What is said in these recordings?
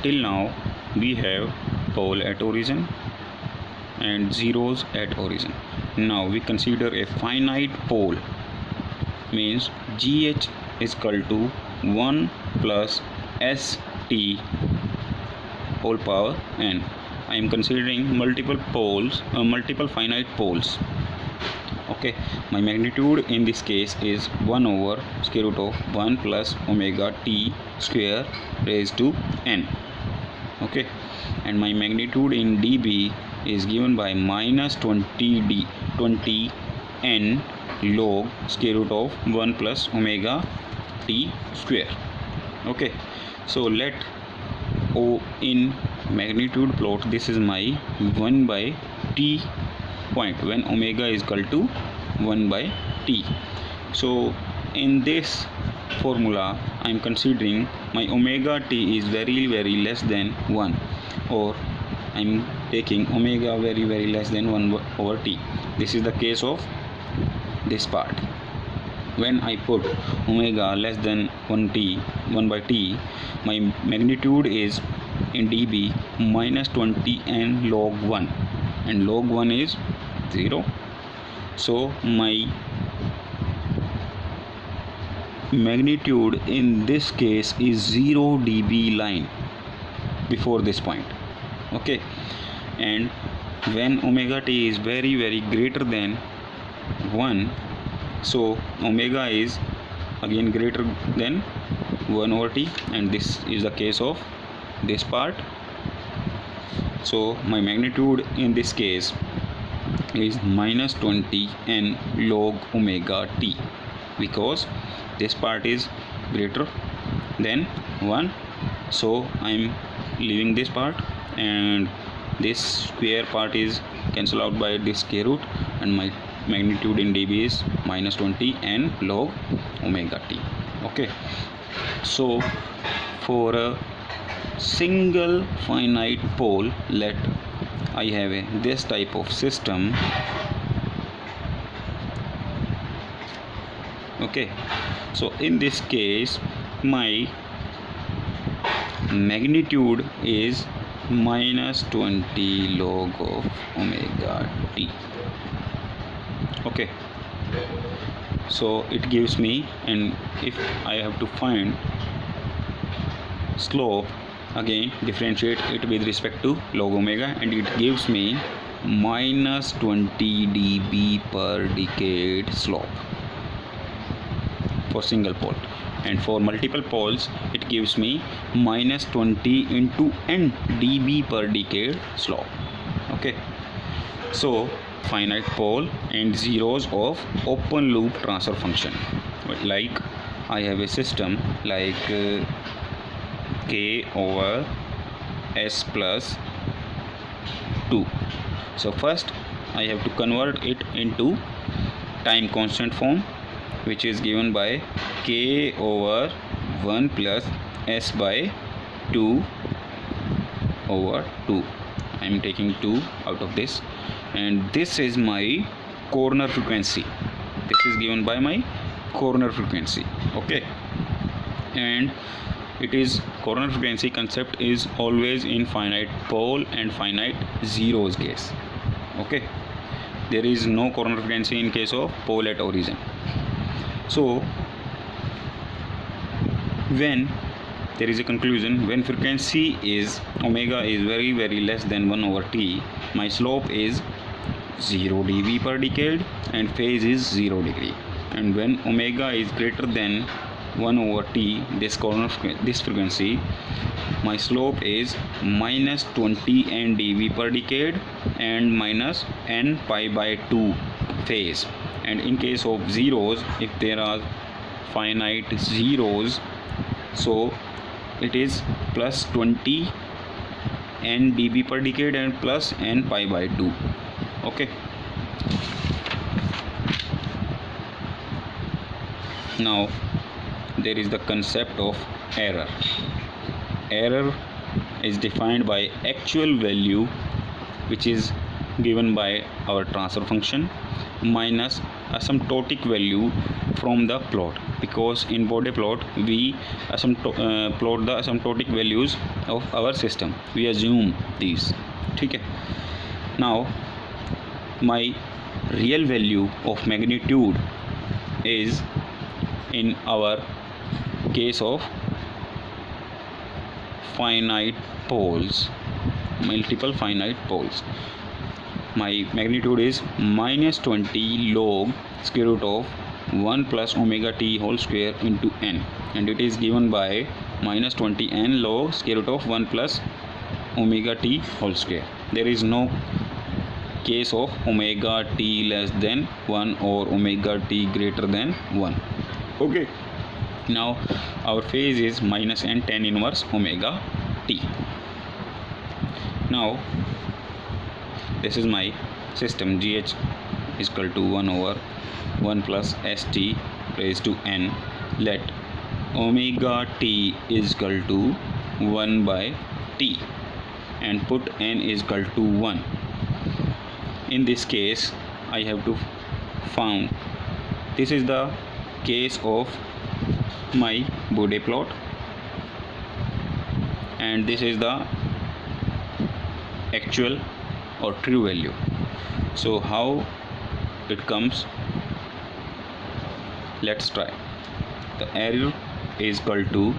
till now we have pole at origin and zeros at origin. Now we consider a finite pole, means GH is equal to 1 plus ST whole power n. I am considering multiple poles, multiple finite poles. Okay, my magnitude in this case is 1 over square root of 1 plus omega t square raised to n. Okay, and my magnitude in dB is given by minus 20 n log square root of 1 plus omega t square. Okay, so let O in magnitude plot, this is my 1 by t point when omega is equal to 1 by t. So in this formula I am considering my omega t is very less than 1, or I am taking omega very less than 1 over t. This is the case of this part. When I put omega less than 1 by t, my magnitude is in dB minus 20 n log 1, and log 1 is 0. So my magnitude in this case is 0 dB line before this point. Okay, and when omega t is very greater than 1, so omega is again greater than 1 over t, and this is the case of this part. So my magnitude in this case is minus 20 n log omega t, because this part is greater than 1. So I am leaving this part, and this square part is cancelled out by this square root, and my magnitude in dB is minus 20 n log omega t. Okay, so for a single finite pole, let I have this type of system. Okay, so in this case my magnitude is minus 20 log of omega t. Okay, so it gives me, and if I have to find slope, again differentiate it with respect to log omega, and it gives me minus 20 dB per decade slope for single pole, and for multiple poles it gives me minus 20 into n dB per decade slope. Okay, so finite pole and zeros of open loop transfer function. Like I have a system like k over s plus 2. So first I have to convert it into time constant form, which is given by k over 1 plus s by 2 over 2. I am taking 2 out of this, and this is my corner frequency. This is given by my corner frequency. Okay, and it is corner frequency concept is always in finite pole and finite zeros case. Okay, there is no corner frequency in case of pole at origin. So when there is a conclusion, when frequency is omega is very less than 1 over t, my slope is 0 dB per decade and phase is 0 degree. And when omega is greater than 1 over t, this frequency, my slope is minus 20 n dB per decade and minus n pi by 2 phase. And in case of zeros, if there are finite zeros, so it is plus 20 n dB per decade and plus n pi by 2. Okay, now there is the concept of error. Error is defined by actual value, which is given by our transfer function, minus asymptotic value from the plot. because in Bode plot we plot the asymptotic values of our system. We assume these. ठीक है. Now my real value of magnitude is, in our case of finite poles, multiple finite poles, my magnitude is minus 20 log square root of 1 plus omega t whole square into n, and it is given by minus 20 n log square root of 1 plus omega t whole square. There is no case of omega t less than 1 or omega t greater than 1. Okay. Now our phase is minus n tan inverse omega t. Now this is my system. GH is equal to 1 over 1 plus st raised to n. Let omega t is equal to 1 by t and put n is equal to 1. In this case I have to found, this is the case of my Bode plot, and this is the actual or true value. So how it comes, let's try. The error is equal to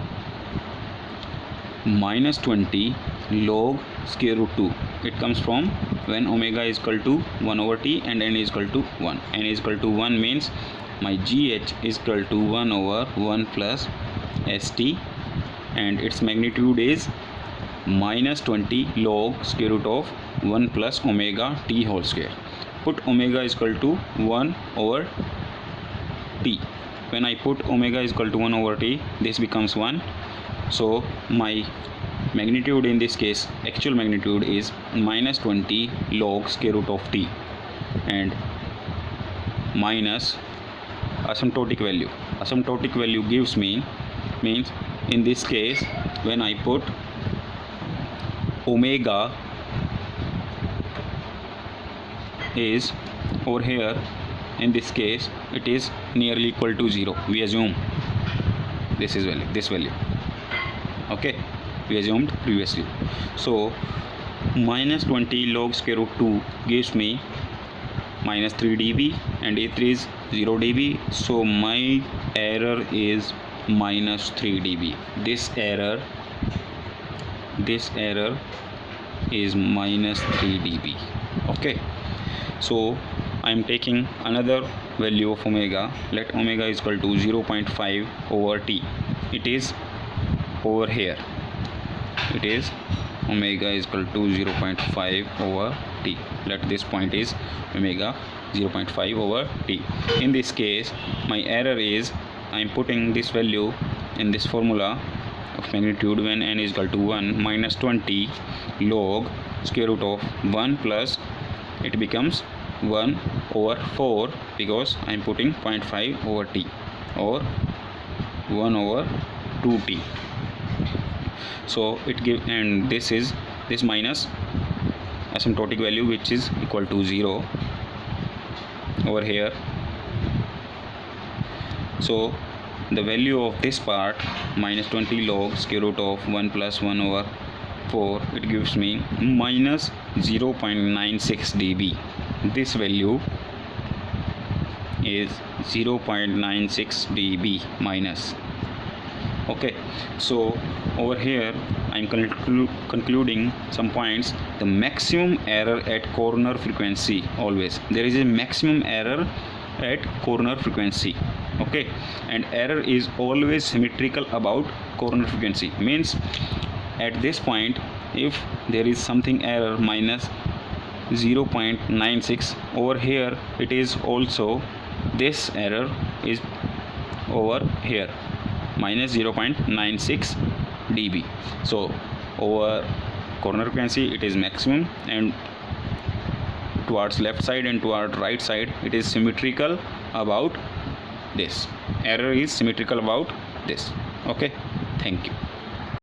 minus 20 log square root 2. It comes from when omega is equal to 1 over t and n is equal to 1. N is equal to 1 means my GH is equal to 1 over 1 plus st, and its magnitude is minus 20 log square root of 1 plus omega t whole square. Put omega is equal to 1 over t. When I put omega is equal to 1 over t, this becomes 1. So my magnitude in this case, actual magnitude, is minus 20 log square root of t and minus asymptotic value. Asymptotic value gives me, means in this case when I put omega is over here, in this case it is nearly equal to 0. We assume this is value, this value. Okay, we assumed previously. So minus 20 log square root 2 gives me minus 3 dB and A3 is 0 dB. So my error is minus 3 dB. This error is minus 3 dB. Okay, so I am taking another value of omega. Let omega is equal to 0.5 over t. It is over here. It is omega is equal to 0.5 over t. Let this point is omega 0.5 over t. In this case my error is, I am putting this value in this formula of magnitude when n is equal to 1, minus 20 log square root of 1 plus, it becomes 1 over 4 because I am putting 0.5 over t, or 1 over 2t. So it gives, and this is this minus asymptotic value which is equal to 0 over here. So the value of this part, minus 20 log square root of 1 plus 1 over 4, it gives me minus 0.96 dB. This value is 0.96 dB minus. Okay, so over here I am concluding some points. The maximum error at corner frequency, always there is a maximum error at corner frequency. Okay, and error is always symmetrical about corner frequency, means at this point if there is something error minus 0.96, over here it is also, this error is over here minus 0.96 dB. So over corner frequency it is maximum, and towards left side and toward right side it is symmetrical about this. Error is symmetrical about this. Okay, thank you.